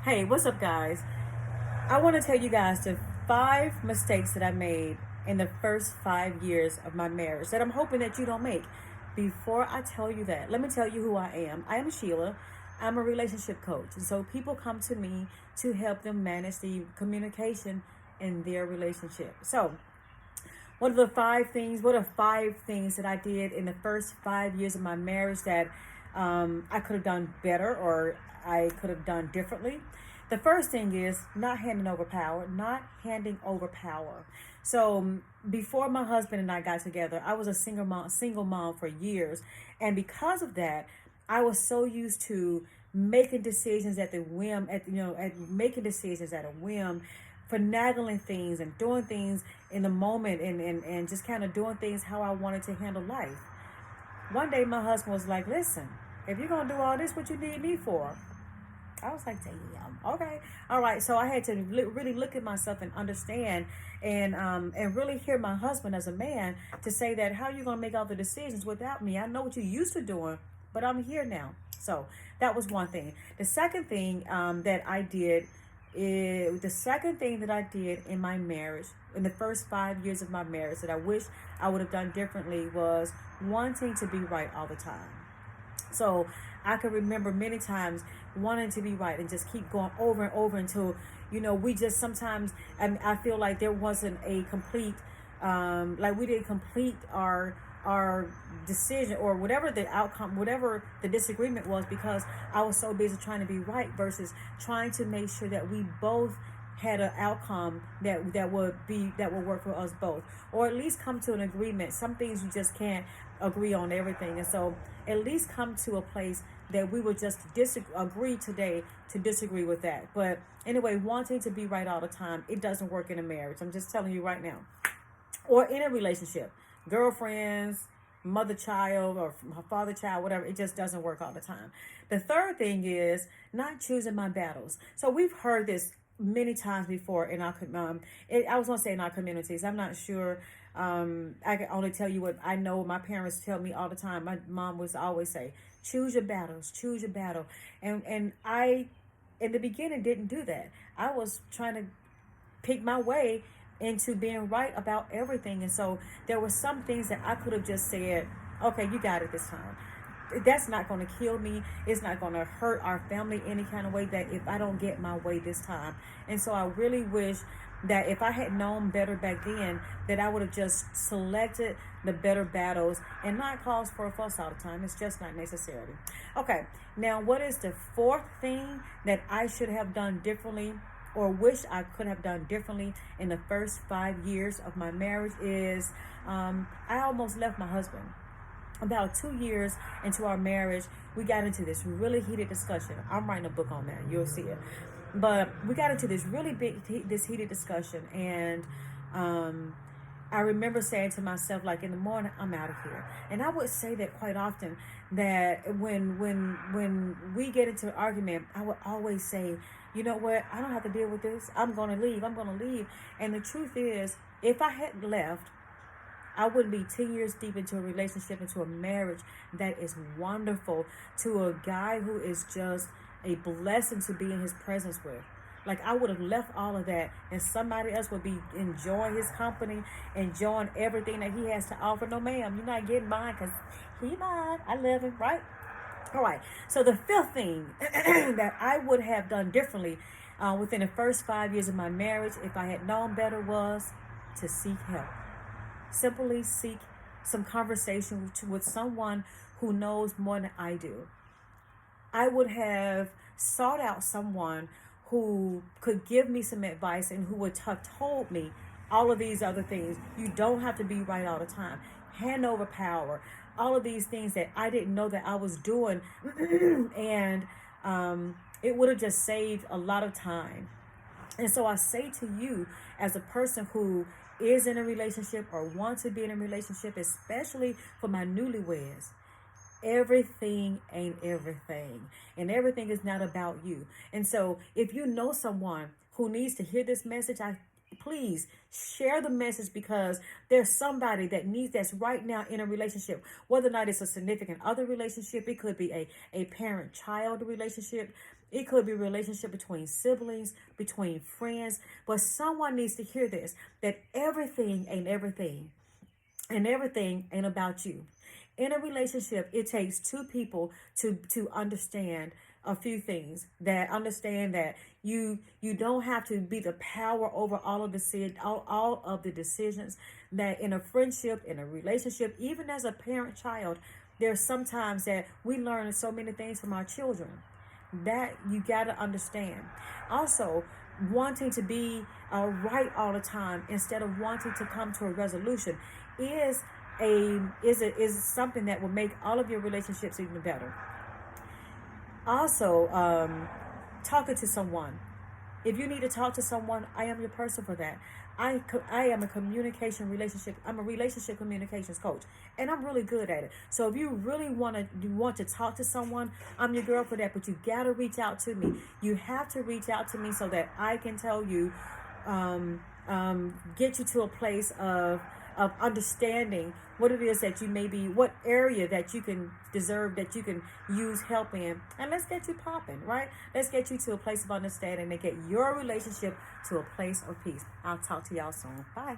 Hey, what's up, guys? I want to tell you guys the 5 mistakes that I made in the first 5 years of my marriage that I'm hoping that you don't make. Before I tell you that, let me tell you who I am. I am Sheila. I'm a relationship coach. And so people come to me to help them manage the communication in their relationship. So, what are 5 things that I did in the first 5 years of my marriage that I could have done better or I could have done differently? The first thing is not handing over power, not handing over power. So before my husband and I got together, I was a single mom for years, and because of that, I was so used to making decisions at the whim, at making decisions at a whim, finagling things and doing things in the moment, and just kind of doing things how I wanted to handle life. One day my husband was like, listen, if you're going to do all this, what you need me for? I was like, damn, okay, all right. So I had to really look at myself and understand, and really hear my husband as a man to say that how are you gonna make all the decisions without me? I know what you used to doing, but I'm here now. So that was one thing. The second thing that I did in my marriage, in the first 5 years of my marriage, that I wish I would have done differently was wanting to be right all the time. So I can remember many times wanting to be right and just keep going over and over until, we just sometimes, I feel like there wasn't a complete, like we didn't complete our decision or whatever the outcome, whatever the disagreement was, because I was so busy trying to be right versus trying to make sure that we both had an outcome that would work for us both, or at least come to an agreement. Some things you just can't agree on everything, and so at least come to a place that we would just disagree today to disagree with that. But anyway, wanting to be right all the time, it doesn't work in a marriage. I'm just telling you right now, or in a relationship, girlfriends, mother child, or father child, whatever. It just doesn't work all the time. The third thing is not choosing my battles. So we've heard this many times before in our I was going to say in our communities. I'm not sure. I can only tell you what I know. My parents tell me all the time. My mom was always say, choose your battles, choose your battle. And I, in the beginning, didn't do that. I was trying to pick my way into being right about everything. And so there were some things that I could have just said, okay, you got it this time. That's not going to kill me. It's not going to hurt our family any kind of way, that if I don't get my way this time. And so I really wish that if I had known better back then, that I would have just selected the better battles and not cause for a fuss all the time. It's just not necessary. Okay, now what is the fourth thing that I should have done differently or wish I could have done differently in the first 5 years of my marriage is I almost left my husband. About 2 years into our marriage, we got into this really heated discussion. I'm writing a book on that. You'll see it. But we got into this really this heated discussion, and I remember saying to myself, like, in the morning, I'm out of here. And I would say that quite often, that when we get into an argument, I would always say, you know what, I don't have to deal with this. I'm going to leave. I'm going to leave. And the truth is, if I hadn't left, I wouldn't be 10 years deep into a relationship, into a marriage that is wonderful, to a guy who is just a blessing to be in his presence with. Like, I would have left all of that, and somebody else would be enjoying his company, enjoying everything that he has to offer. No, ma'am, you're not getting mine, because he mine. I love him, right? All right. So the fifth thing that I would have done differently within the first 5 years of my marriage, if I had known better, was to seek help. Simply seek some conversation with someone who knows more than I do. I would have sought out someone who could give me some advice and who would have told me all of these other things. You don't have to be right all the time. Hand over power. All of these things that I didn't know that I was doing. And it would have just saved a lot of time. And so I say to you, as a person who is in a relationship or wants to be in a relationship, especially for my newlyweds, everything ain't everything, and everything is not about you. And so if you know someone who needs to hear this message, I please share the message, because there's somebody that needs that's right now in a relationship, whether or not it's a significant other relationship. It could be a parent-child relationship. It could be a relationship between siblings, between friends. But someone needs to hear this, that everything ain't everything, and everything ain't about you. In a relationship, it takes two people to understand a few things, that understand that you don't have to be the power over all of the decisions. That in a friendship, in a relationship, even as a parent child, there's sometimes that we learn so many things from our children that you got to understand. Also, wanting to be right all the time instead of wanting to come to a resolution is something that will make all of your relationships even better. Also, talking to someone. If you need to talk to someone, I am your person for that. I am I'm a relationship communications coach, and I'm really good at it. So if you really want to talk to someone, I'm your girl for that. But you got to reach out to me. You have to reach out to me so that I can tell you, get you to a place of understanding what it is that you may be, what area that you can deserve, that you can use help in. And let's get you popping, right? Let's get you to a place of understanding and get your relationship to a place of peace. I'll talk to y'all soon. Bye.